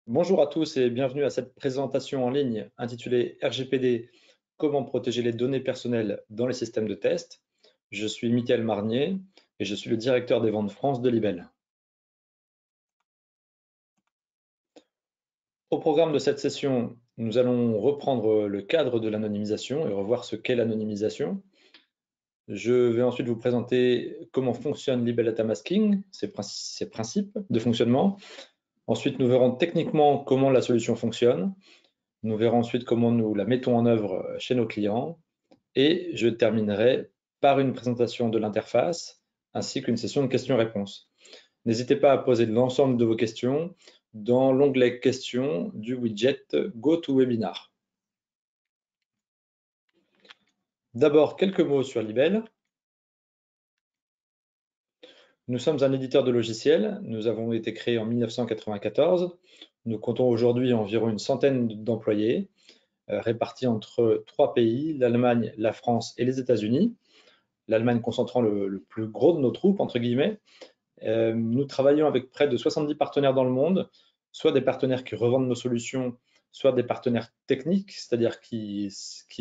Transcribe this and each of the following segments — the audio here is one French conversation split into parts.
Bonjour à tous et bienvenue à cette présentation en ligne intitulée RGPD, comment protéger les données personnelles dans les systèmes de test. Je suis Mickaël Marnier et je suis le directeur des ventes France de Libel. Au programme de cette session, nous allons reprendre le cadre de l'anonymisation et revoir ce qu'est l'anonymisation. Je vais ensuite vous présenter comment fonctionne Libel Data Masking, ses principes de fonctionnement. Ensuite, nous verrons techniquement comment la solution fonctionne. Nous verrons ensuite comment nous la mettons en œuvre chez nos clients et je terminerai par une présentation de l'interface ainsi qu'une session de questions-réponses. N'hésitez pas à poser l'ensemble de vos questions dans l'onglet questions du widget GoToWebinar. D'abord, quelques mots sur Libel. Nous sommes un éditeur de logiciels. Nous avons été créés en 1994. Nous comptons aujourd'hui environ une centaine d'employés répartis entre 3 pays, l'Allemagne, la France et les États-Unis. L'Allemagne concentrant le plus gros de nos troupes, entre guillemets. Nous travaillons avec près de 70 partenaires dans le monde, soit des partenaires qui revendent nos solutions, soit des partenaires techniques, c'est-à-dire qui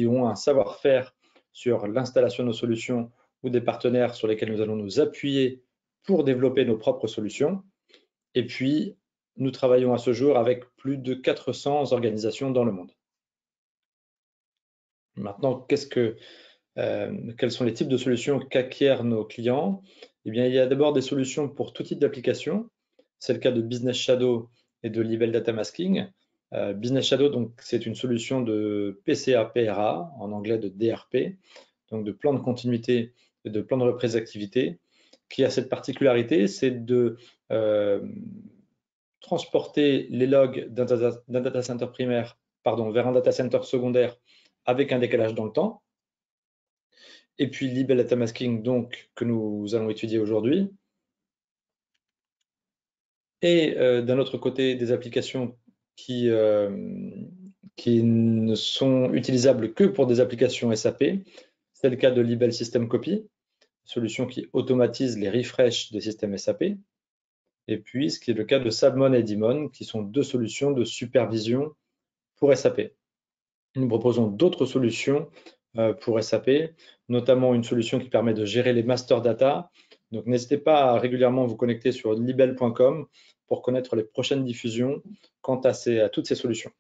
ont un savoir-faire sur l'installation de nos solutions, ou des partenaires sur lesquels nous allons nous appuyer pour développer nos propres solutions. Et puis, nous travaillons à ce jour avec plus de 400 organisations dans le monde. Maintenant, quels sont les types de solutions qu'acquièrent nos clients? Eh bien, il y a d'abord des solutions pour tout type d'application. C'est le cas de Business Shadow et de Libel Data Masking. Business Shadow, donc, c'est une solution de PCA-PRA, en anglais de DRP, donc de plan de continuité et de plan de reprise d'activité, qui a cette particularité, c'est de transporter les logs d'un data center primaire vers un data center secondaire avec un décalage dans le temps. Et puis Libel Data Masking, donc, que nous allons étudier aujourd'hui. Et d'un autre côté, des applications qui ne sont utilisables que pour des applications SAP. C'est le cas de Libel System Copy, solution qui automatise les refreshs des systèmes SAP. Et puis, ce qui est le cas de Sabmon et Daemon, qui sont deux solutions de supervision pour SAP. Nous proposons d'autres solutions pour SAP, notamment une solution qui permet de gérer les master data. Donc, n'hésitez pas à régulièrement vous connecter sur libel.com pour connaître les prochaines diffusions quant à toutes ces solutions.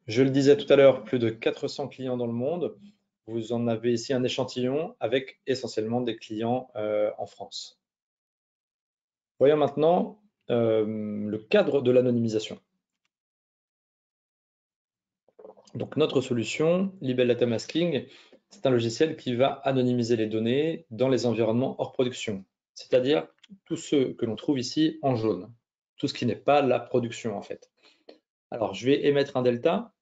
Je le disais tout à l'heure, plus de 400 clients dans le monde. Vous en avez ici un échantillon avec essentiellement des clients en France. Voyons maintenant le cadre de l'anonymisation. Donc notre solution, Libel Data Masking, c'est un logiciel qui va anonymiser les données dans les environnements hors production, c'est-à-dire tous ceux que l'on trouve ici en jaune, tout ce qui n'est pas la production en fait. Alors je vais émettre un delta,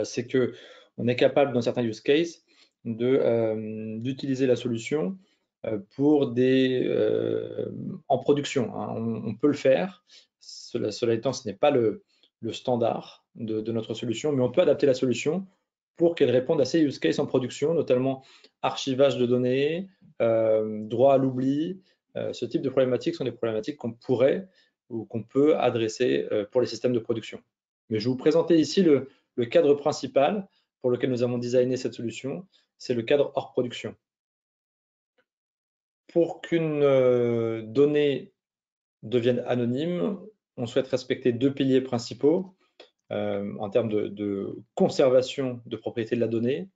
c'est que on est capable dans certains use cases d'utiliser la solution en production, hein. On peut le faire, cela étant, ce n'est pas le standard de notre solution, mais on peut adapter la solution pour qu'elle réponde à ces use cases en production, notamment archivage de données, droit à l'oubli. Ce type de problématiques sont des problématiques qu'on pourrait ou qu'on peut adresser pour les systèmes de production. Mais je vais vous présenter ici le cadre principal pour lequel nous avons designé cette solution, c'est le cadre hors production. Pour qu'une donnée devienne anonyme, on souhaite respecter deux piliers principaux en termes de conservation de propriété de la donnée.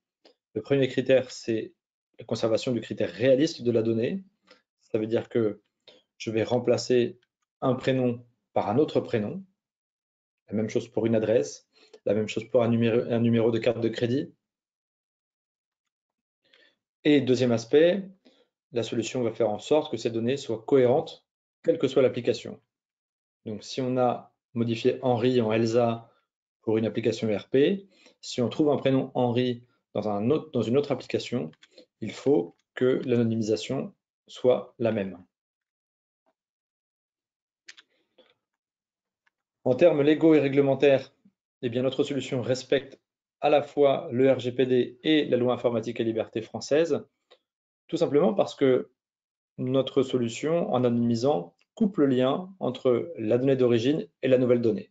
Le premier critère, c'est la conservation du critère réaliste de la donnée. Ça veut dire que je vais remplacer un prénom par un autre prénom. La même chose pour une adresse, la même chose pour un numéro de carte de crédit. Et deuxième aspect, la solution va faire en sorte que ces données soient cohérentes, quelle que soit l'application. Donc, si on a modifié Henri en Elsa pour une application ERP, si on trouve un prénom Henri dans une autre application, il faut que l'anonymisation soit la même. En termes légaux et réglementaires, eh bien, notre solution respecte à la fois le RGPD et la loi informatique et liberté française, tout simplement parce que notre solution, en anonymisant, coupe le lien entre la donnée d'origine et la nouvelle donnée.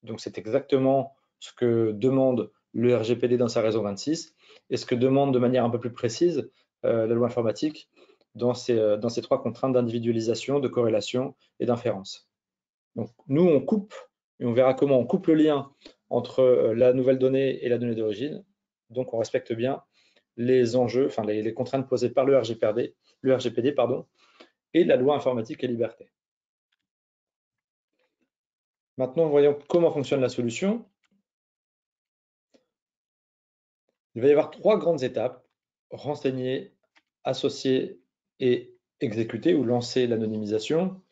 Donc c'est exactement ce que demande le RGPD dans sa raison 26 et ce que demande de manière un peu plus précise la loi informatique dans ces trois contraintes d'individualisation, de corrélation et d'inférence. Donc nous, on coupe, et on verra comment on coupe le lien entre la nouvelle donnée et la donnée d'origine. Donc on respecte bien les enjeux, enfin les contraintes posées par le RGPD, et la loi informatique et liberté. Maintenant, voyons comment fonctionne la solution. Il va y avoir trois grandes étapes: renseigner, associer et exécuter ou lancer l'anonymisation.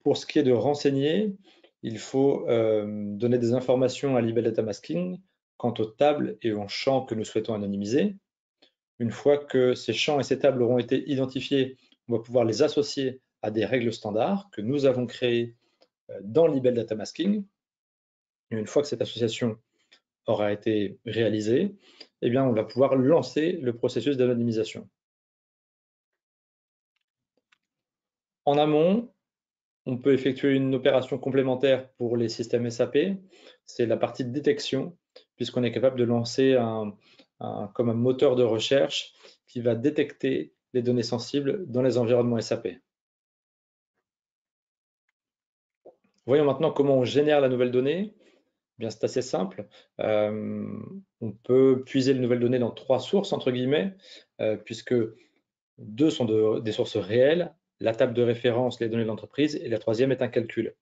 Pour ce qui est de renseigner, il faut donner des informations à l'email data masking quant aux tables et aux champs que nous souhaitons anonymiser. Une fois que ces champs et ces tables auront été identifiés, on va pouvoir les associer à des règles standards que nous avons créées dans l'email data masking. Et une fois que cette association aura été réalisée, eh bien, on va pouvoir lancer le processus d'anonymisation. En amont, on peut effectuer une opération complémentaire pour les systèmes SAP, c'est la partie de détection, puisqu'on est capable de lancer comme un moteur de recherche qui va détecter les données sensibles dans les environnements SAP. Voyons maintenant comment on génère la nouvelle donnée. Eh bien, c'est assez simple. On peut puiser les nouvelles données dans trois sources, entre guillemets, puisque deux sont des sources réelles, la table de référence, les données de l'entreprise, et la troisième est un calcul.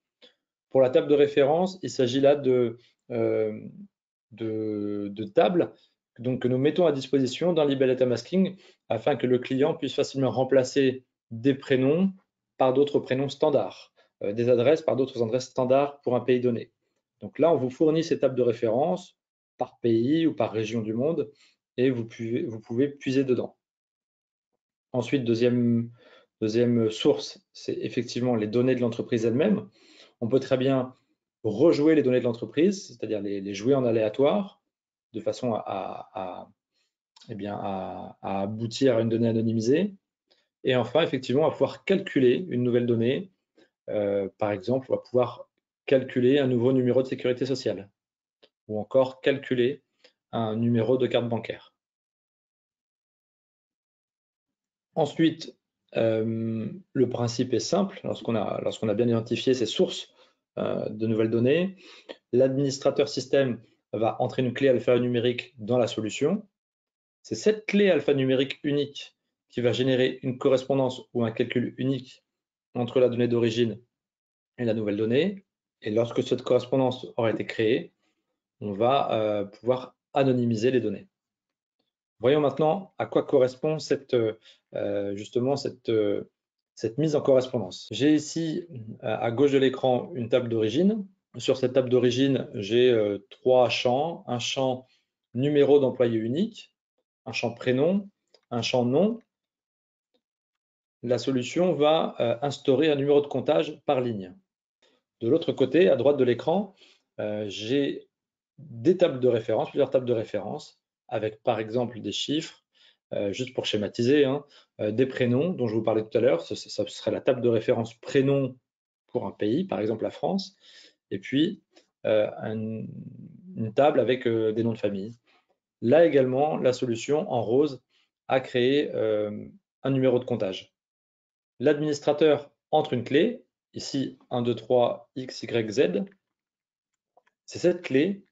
Pour la table de référence, il s'agit là de tables donc, que nous mettons à disposition dans l'email data masking afin que le client puisse facilement remplacer des prénoms par d'autres prénoms standards, des adresses par d'autres adresses standards pour un pays donné. Donc là, on vous fournit ces tables de référence par pays ou par région du monde et vous pouvez puiser dedans. Ensuite, deuxième source, c'est effectivement les données de l'entreprise elle-même. On peut très bien rejouer les données de l'entreprise, c'est-à-dire les jouer en aléatoire, de façon à aboutir à une donnée anonymisée. Et enfin, effectivement, on va pouvoir calculer une nouvelle donnée. Par exemple, on va pouvoir calculer un nouveau numéro de sécurité sociale ou encore calculer un numéro de carte bancaire. Ensuite, le principe est simple. Lorsqu'on a bien identifié ces sources de nouvelles données, l'administrateur système va entrer une clé alphanumérique dans la solution. C'est cette clé alphanumérique unique qui va générer une correspondance ou un calcul unique entre la donnée d'origine et la nouvelle donnée. Et lorsque cette correspondance aura été créée, on va pouvoir anonymiser les données. Voyons maintenant à quoi correspond justement cette mise en correspondance. J'ai ici à gauche de l'écran une table d'origine. Sur cette table d'origine, j'ai trois champs. Un champ numéro d'employé unique, un champ prénom, un champ nom. La solution va instaurer un numéro de comptage par ligne. De l'autre côté, à droite de l'écran, j'ai des tables de référence, plusieurs tables de référence, avec par exemple des chiffres, juste pour schématiser, hein, des prénoms dont je vous parlais tout à l'heure, ce serait la table de référence prénom pour un pays, par exemple la France, et puis une table avec des noms de famille. Là également, la solution en rose a créé un numéro de comptage. L'administrateur entre une clé, ici 1, 2, 3, X, Y, Z. C'est cette clé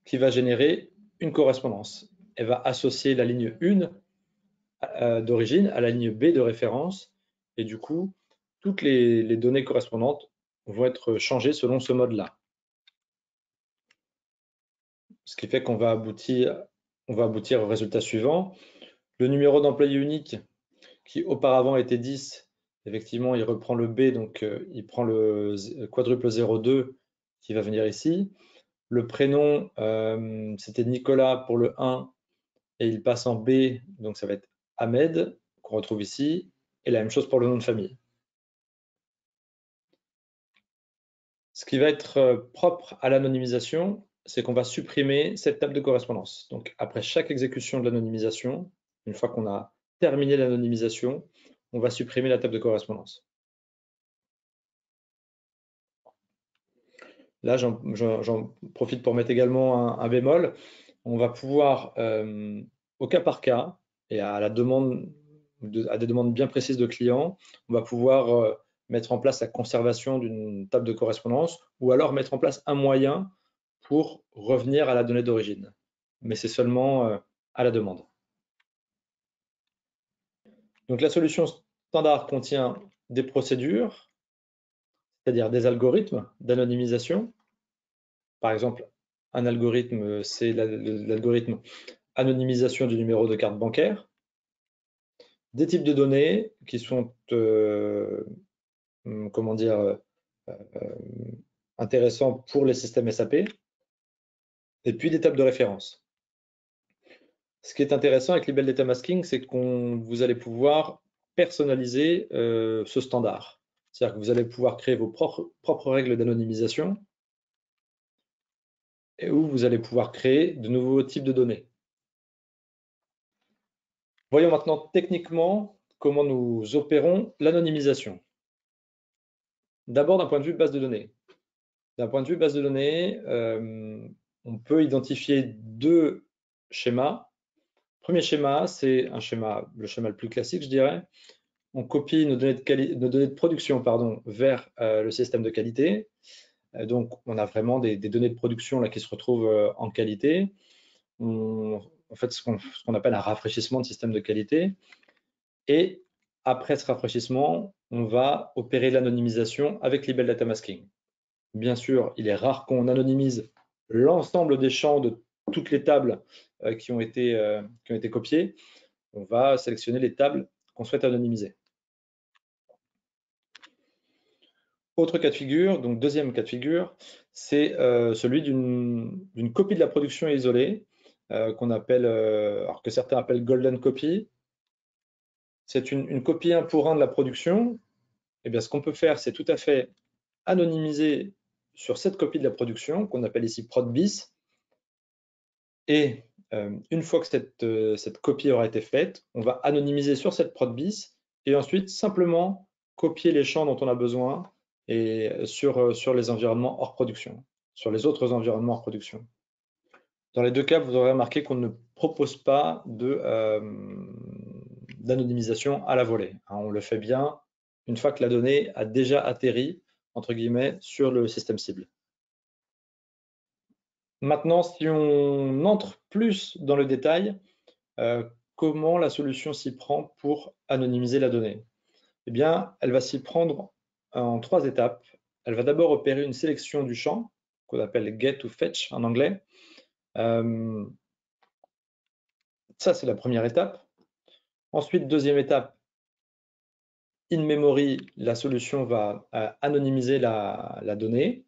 qui va générer une correspondance. Elle va associer la ligne 1 d'origine à la ligne B de référence et du coup, toutes les données correspondantes vont être changées selon ce mode-là. Ce qui fait qu'on va aboutir au résultat suivant. Le numéro d'employé unique qui auparavant était 10, effectivement, il reprend le B, donc il prend le quadruple 02 qui va venir ici. Le prénom, c'était Nicolas pour le 1 et il passe en B, donc ça va être Ahmed, qu'on retrouve ici, et la même chose pour le nom de famille. Ce qui va être propre à l'anonymisation, c'est qu'on va supprimer cette table de correspondance. Donc après chaque exécution de l'anonymisation, une fois qu'on a terminé l'anonymisation, on va supprimer la table de correspondance. là, j'en profite pour mettre également un bémol. On va pouvoir, au cas par cas, et à la demande à des demandes bien précises de clients, on va pouvoir mettre en place la conservation d'une table de correspondance ou alors mettre en place un moyen pour revenir à la donnée d'origine. Mais c'est seulement à la demande. Donc la solution standard contient des procédures, c'est-à-dire des algorithmes d'anonymisation. Par exemple, un algorithme, c'est l'algorithme anonymisation du numéro de carte bancaire. Des types de données qui sont comment dire, intéressants pour les systèmes SAP, et puis des tables de référence. Ce qui est intéressant avec Libel Data Masking, c'est que vous allez pouvoir personnaliser ce standard. C'est-à-dire que vous allez pouvoir créer vos propres règles d'anonymisation et où vous allez pouvoir créer de nouveaux types de données. Voyons maintenant techniquement comment nous opérons l'anonymisation. D'abord d'un point de vue base de données. D'un point de vue base de données, on peut identifier deux schémas. Premier schéma, c'est le schéma le plus classique, je dirais. On copie nos données de production vers le système de qualité. Donc, on a vraiment des données de production là, qui se retrouvent en qualité. On fait ce qu'on appelle un rafraîchissement de système de qualité. Et après ce rafraîchissement, on va opérer l'anonymisation avec Libel Data Masking. Bien sûr, il est rare qu'on anonymise l'ensemble des champs de toutes les tables qui ont été copiées. On va sélectionner les tables qu'on souhaite anonymiser. Autre cas de figure, donc deuxième cas de figure, c'est celui d'une copie de la production isolée qu'on appelle, alors que certains appellent golden copy. C'est une copie 1 pour 1 de la production. Eh bien, ce qu'on peut faire, c'est tout à fait anonymiser sur cette copie de la production, qu'on appelle ici prod bis. Et une fois que cette copie aura été faite, on va anonymiser sur cette prod bis et ensuite simplement copier les champs dont on a besoin et sur les environnements hors production, sur les autres environnements hors production. Dans les deux cas, vous aurez remarqué qu'on ne propose pas d'anonymisation à la volée. On le fait bien une fois que la donnée a déjà atterri, entre guillemets, sur le système cible. Maintenant, si on entre plus dans le détail, comment la solution s'y prend pour anonymiser la donnée? Eh bien, elle va s'y prendre en 3 étapes. Elle va d'abord opérer une sélection du champ, qu'on appelle get ou fetch en anglais. Ça, c'est la première étape. Ensuite, deuxième étape, in memory, la solution va anonymiser la donnée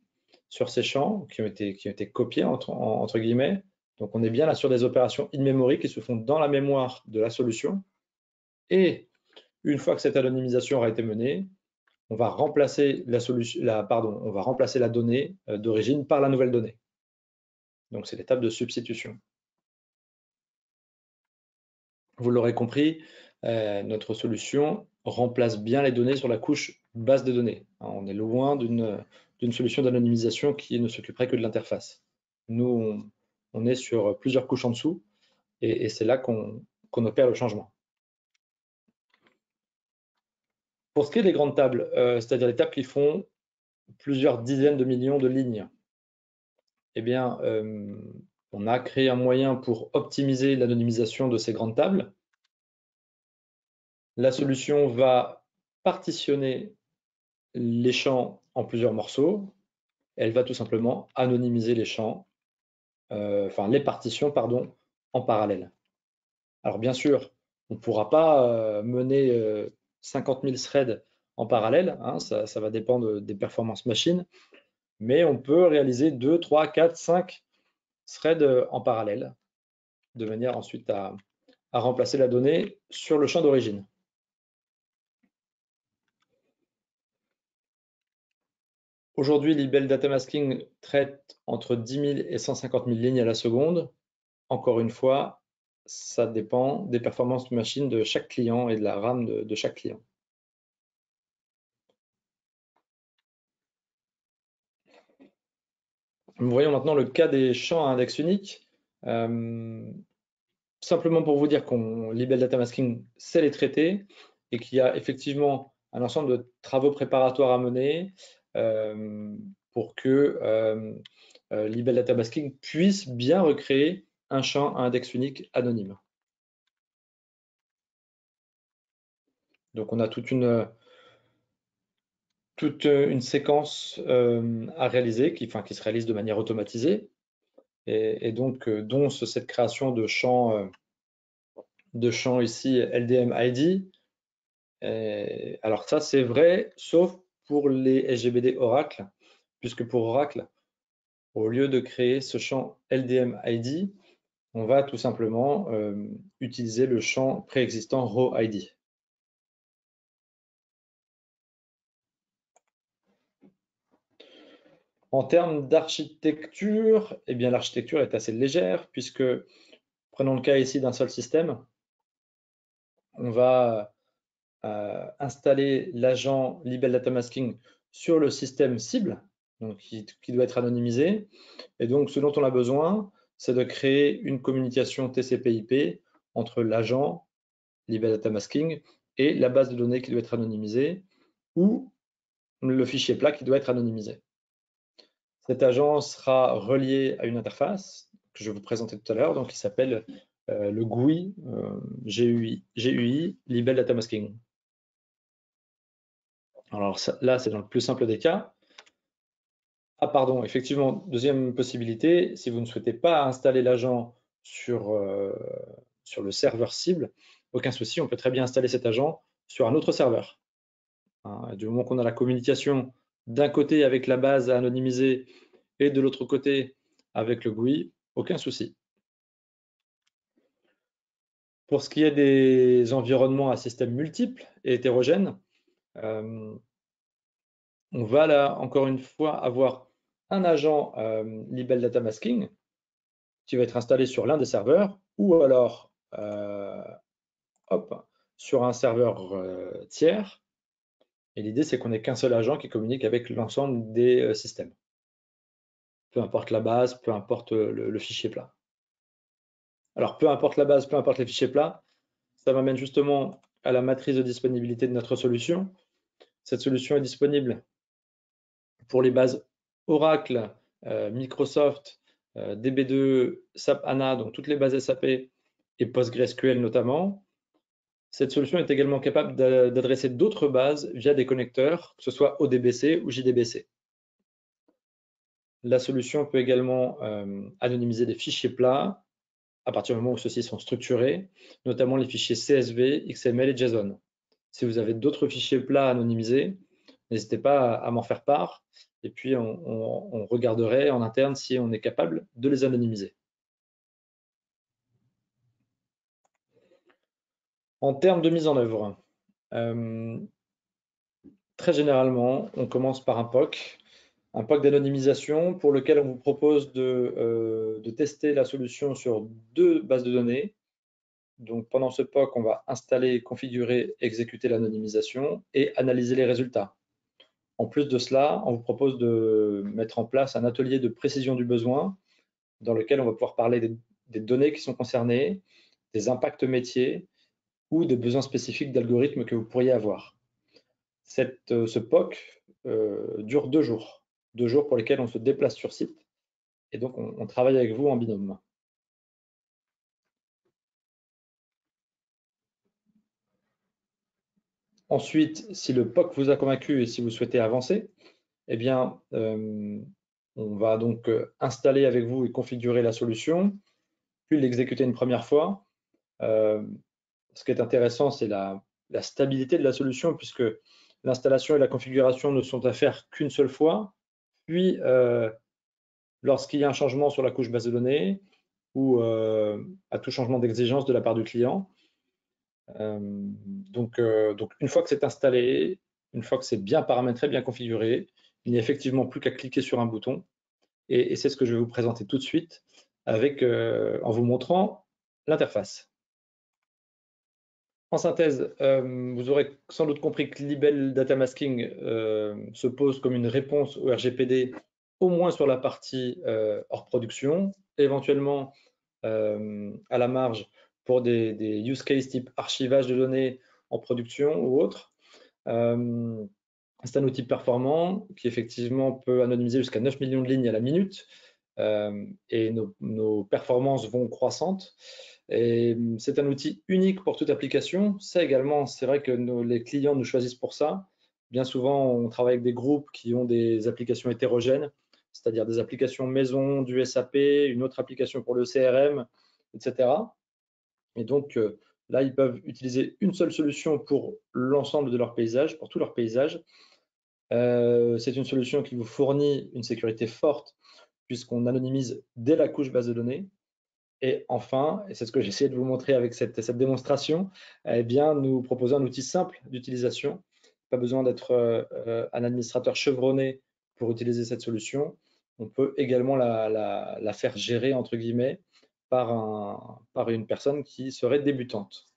sur ces champs qui ont été copiés, entre guillemets. Donc, on est bien là sur des opérations in memory qui se font dans la mémoire de la solution. Et une fois que cette anonymisation aura été menée, on va remplacer la donnée d'origine par la nouvelle donnée. Donc, c'est l'étape de substitution. Vous l'aurez compris, notre solution remplace bien les données sur la couche base de données. On est loin d'une solution d'anonymisation qui ne s'occuperait que de l'interface. Nous, on est sur plusieurs couches en dessous et c'est là qu'on opère le changement. Pour ce qui est des grandes tables, c'est-à-dire les tables qui font plusieurs dizaines de millions de lignes, eh bien, on a créé un moyen pour optimiser l'anonymisation de ces grandes tables. La solution va partitionner les champs en plusieurs morceaux. Elle va tout simplement anonymiser les champs, les partitions, en parallèle. Alors bien sûr, on ne pourra pas mener 50 000 threads en parallèle, ça va dépendre des performances machines, mais on peut réaliser 2, 3, 4, 5 threads en parallèle, de manière ensuite à remplacer la donnée sur le champ d'origine. Aujourd'hui, Libel Data Masking traite entre 10 000 et 150 000 lignes à la seconde. Encore une fois, ça dépend des performances de machine de chaque client et de la RAM de chaque client. Nous voyons maintenant le cas des champs à index unique. Simplement pour vous dire qu'on Libel Data Masking sait les traiter et qu'il y a effectivement un ensemble de travaux préparatoires à mener pour que Libel Data Masking puisse bien recréer un champ à index unique anonyme. Donc on a toute une séquence à réaliser qui se réalise de manière automatisée et donc dont cette création de champs ici LDM ID. Alors ça c'est vrai sauf pour les SGBD Oracle, puisque pour Oracle, au lieu de créer ce champ LDM ID, on va tout simplement utiliser le champ préexistant Row ID. En termes d'architecture, eh bien l'architecture est assez légère puisque, prenons le cas ici d'un seul système, on va installer l'agent Libel Data Masking sur le système cible, donc qui doit être anonymisé. Et donc ce dont on a besoin, c'est de créer une communication TCP/IP entre l'agent Libel Data Masking et la base de données qui doit être anonymisée ou le fichier plat qui doit être anonymisé. Cet agent sera relié à une interface que je vais vous présenter tout à l'heure, donc qui s'appelle le GUI, GUI, Libel Data Masking. Alors là, c'est dans le plus simple des cas. Ah pardon, effectivement, deuxième possibilité, si vous ne souhaitez pas installer l'agent sur le serveur cible, aucun souci, on peut très bien installer cet agent sur un autre serveur. Du moment qu'on a la communication d'un côté avec la base à anonymiser et de l'autre côté avec le GUI, aucun souci. Pour ce qui est des environnements à système multiples et hétérogènes, on va là encore une fois avoir un agent Libel Data Masking qui va être installé sur l'un des serveurs ou alors sur un serveur tiers. Et l'idée, c'est qu'on n'ait qu'un seul agent qui communique avec l'ensemble des systèmes. Peu importe la base, peu importe le fichier plat. Alors, peu importe la base, peu importe les fichiers plats, ça m'amène justement à la matrice de disponibilité de notre solution. Cette solution est disponible pour les bases Oracle, Microsoft, DB2, SAP HANA, donc toutes les bases SAP et PostgreSQL notamment. Cette solution est également capable d'adresser d'autres bases via des connecteurs, que ce soit ODBC ou JDBC. La solution peut également anonymiser des fichiers plats à partir du moment où ceux-ci sont structurés, notamment les fichiers CSV, XML et JSON. Si vous avez d'autres fichiers plats anonymisés, n'hésitez pas à m'en faire part et puis on regarderait en interne si on est capable de les anonymiser. En termes de mise en œuvre, très généralement, on commence par un POC d'anonymisation pour lequel on vous propose de tester la solution sur 2 bases de données. Donc pendant ce POC, on va installer, configurer, exécuter l'anonymisation et analyser les résultats. En plus de cela, on vous propose de mettre en place un atelier de précision du besoin dans lequel on va pouvoir parler des données qui sont concernées, des impacts métiers ou des besoins spécifiques d'algorithmes que vous pourriez avoir. Ce POC dure 2 jours. 2 jours pour lesquels on se déplace sur site et donc on travaille avec vous en binôme. Ensuite, si le POC vous a convaincu et si vous souhaitez avancer, eh bien, on va donc installer avec vous et configurer la solution, puis l'exécuter une première fois. Ce qui est intéressant, c'est la stabilité de la solution, puisque l'installation et la configuration ne sont à faire qu'une seule fois. Puis, lorsqu'il y a un changement sur la couche base de données ou à tout changement d'exigence de la part du client, donc une fois que c'est installé, une fois que c'est bien paramétré, bien configuré, il n'y a effectivement plus qu'à cliquer sur un bouton. Et c'est ce que je vais vous présenter tout de suite en vous montrant l'interface. En synthèse, vous aurez sans doute compris que Libel Data Masking se pose comme une réponse au RGPD au moins sur la partie hors production, éventuellement à la marge pour des use cases type archivage de données en production ou autre. C'est un outil performant qui effectivement peut anonymiser jusqu'à 9 millions de lignes à la minute et nos performances vont croissantes. Et c'est un outil unique pour toute application. Ça également, c'est vrai que les clients nous choisissent pour ça. Bien souvent, on travaille avec des groupes qui ont des applications hétérogènes, c'est-à-dire des applications maison, du SAP, une autre application pour le CRM, etc. Et donc là, ils peuvent utiliser une seule solution pour l'ensemble de leur paysage, pour tout leur paysage. C'est une solution qui vous fournit une sécurité forte puisqu'on anonymise dès la couche base de données. Et enfin, et c'est ce que j'ai essayé de vous montrer avec cette démonstration, eh bien, nous proposons un outil simple d'utilisation. Pas besoin d'être un administrateur chevronné pour utiliser cette solution. On peut également la faire gérer, entre guillemets, par une personne qui serait débutante.